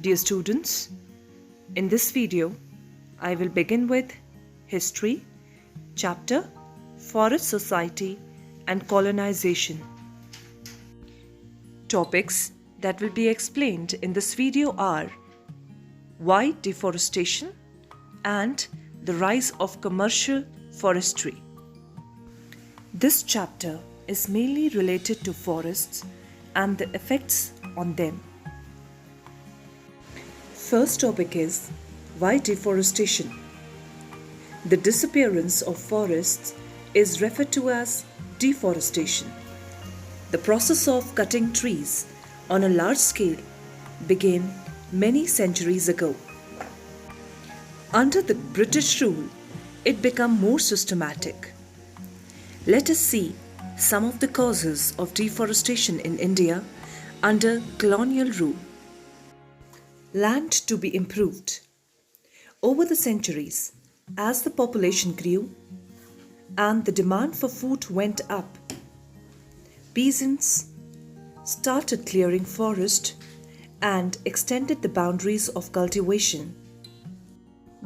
Dear students, in this video, I will begin with History, Chapter Forest Society and Colonization. Topics that will be explained in this video are why deforestation and the rise of commercial forestry. This chapter is mainly related to forests and the effects on them. First topic is why deforestation. The disappearance of forests is referred to as deforestation. The process of cutting trees on a large scale began many centuries ago. Under the British rule, it became more systematic. Let us see some of the causes of deforestation in India under colonial rule. Land to be improved. Over the centuries, as the population grew and the demand for food went up, peasants started clearing forest and extended the boundaries of cultivation.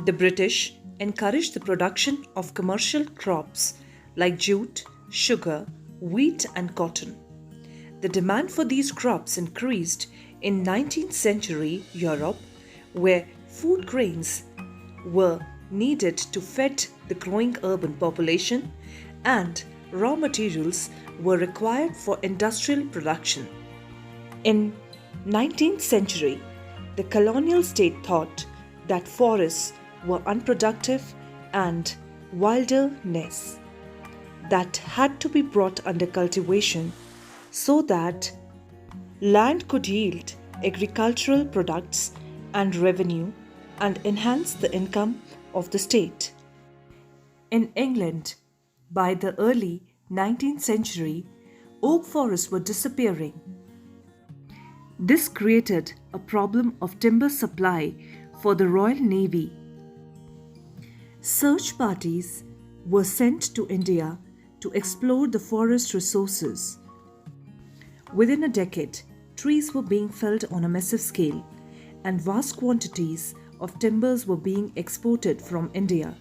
The British encouraged the production of commercial crops like jute, sugar, wheat and cotton. The demand for these crops increased in 19th century Europe, where food grains were needed to feed the growing urban population and raw materials were required for industrial production. In 19th century, the colonial state thought that forests were unproductive and wilderness that had to be brought under cultivation so that land could yield agricultural products and revenue and enhance the income of the state. In England, by the early 19th century, oak forests were disappearing. This created a problem of timber supply for the Royal Navy. Search parties were sent to India to explore the forest resources. Within a decade, trees were being felled on a massive scale, and vast quantities of timbers were being exported from India.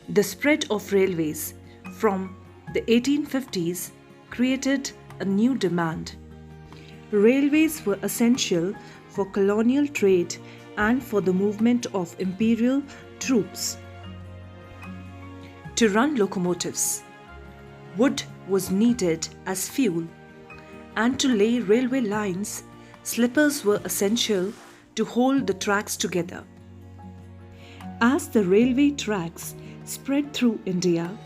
The spread of railways from the 1850s created a new demand. Railways were essential for colonial trade and for the movement of imperial troops. To run locomotives, wood was needed as fuel, and to lay railway lines, slippers were essential to hold the tracks together. As the railway tracks spread through India,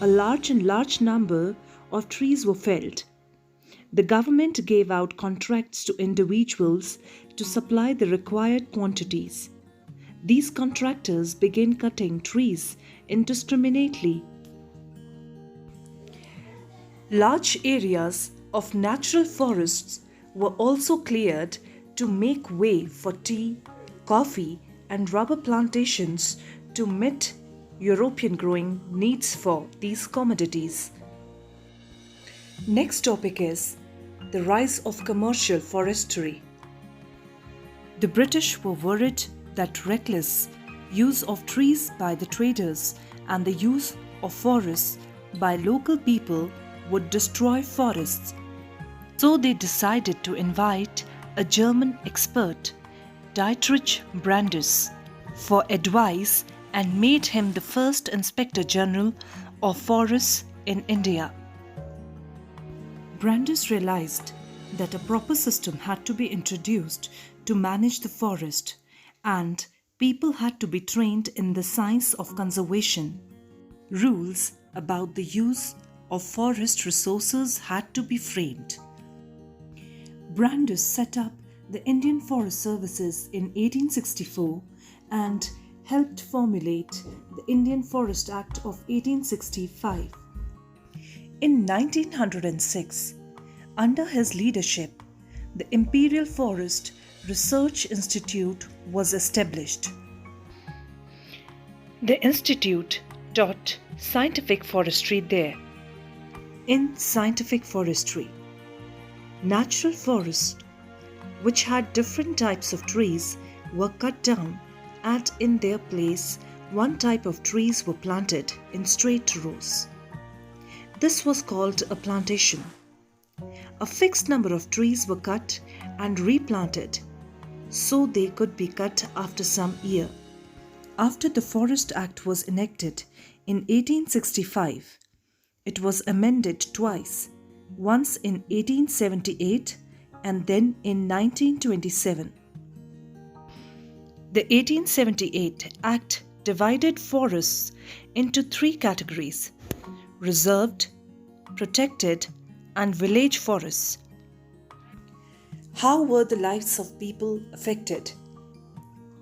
a large number of trees were felled. The government gave out contracts to individuals to supply the required quantities. These contractors began cutting trees indiscriminately. Large areas of natural forests were also cleared to make way for tea, coffee, and rubber plantations to meet European growing needs for these commodities. Next topic is the rise of commercial forestry. The British were worried that reckless use of trees by the traders and the use of forests by local people would destroy forests. So they decided to invite a German expert, Dietrich Brandis, for advice and made him the first Inspector General of Forests in India. Brandis realized that a proper system had to be introduced to manage the forest, and people had to be trained in the science of conservation. Rules about the use of forest resources had to be framed. Brandis set up the Indian Forest Services in 1864 and helped formulate the Indian Forest Act of 1865. In 1906, under his leadership, the Imperial Forest Research Institute was established. The institute taught scientific forestry there. In scientific forestry, natural forests which had different types of trees, were cut down, and in their place, one type of trees were planted in straight rows. This was called a plantation. A fixed number of trees were cut and replanted, so they could be cut after some year. After the Forest Act was enacted in 1865, it was amended twice, once in 1878 and then in 1927. The 1878 Act divided forests into three categories: reserved, protected, and village forests. How were the lives of people affected?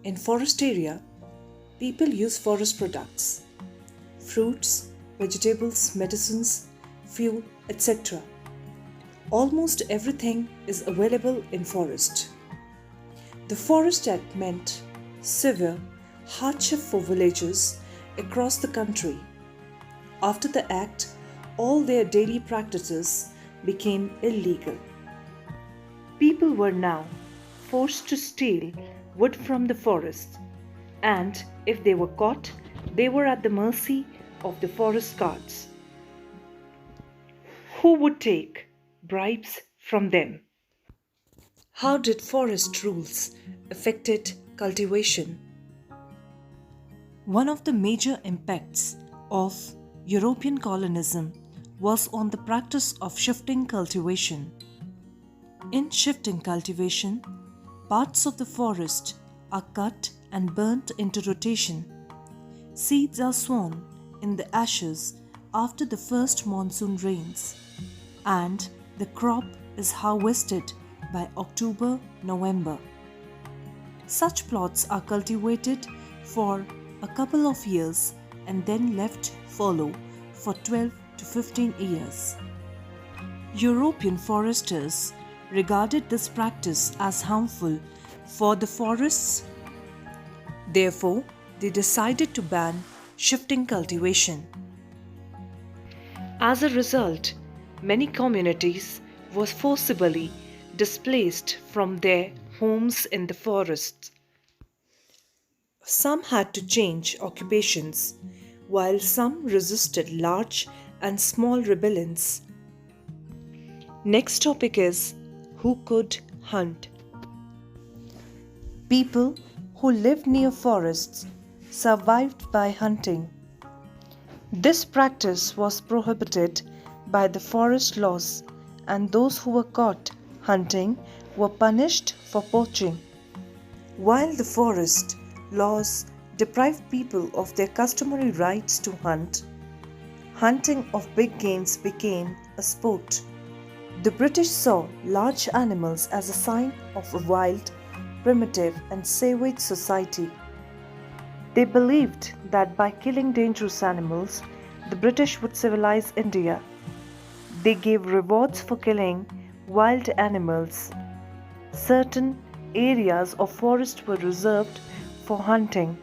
In forest area, people use forest products, fruits, vegetables, medicines, fuel, etc. Almost everything is available in forest. The Forest Act meant severe hardship for villagers across the country. After the act, all their daily practices became illegal. People were now forced to steal wood from the forest, and if they were caught, they were at the mercy of the forest guards, who would take bribes from them. How did forest rules affected cultivation? One of the major impacts of European colonialism was on the practice of shifting cultivation. In shifting cultivation, parts of the forest are cut and burnt into rotation. Seeds are sown in the ashes after the first monsoon rains, and the crop is harvested by October-November. Such plots are cultivated for a couple of years and then left fallow for 12 to 15 years. European foresters regarded this practice as harmful for the forests. Therefore, they decided to ban shifting cultivation. As a result, many communities were forcibly displaced from their homes in the forests. Some had to change occupations, while some resisted large and small rebellions. Next topic is who could hunt. People who lived near forests survived by hunting. This practice was prohibited by the forest laws, and those who were caught hunting were punished for poaching. While the forest laws deprived people of their customary rights to hunt, hunting of big games became a sport. The British saw large animals as a sign of a wild, primitive, and savage society. They believed that by killing dangerous animals, the British would civilize India. They gave rewards for killing wild animals. Certain areas of forest were reserved for hunting.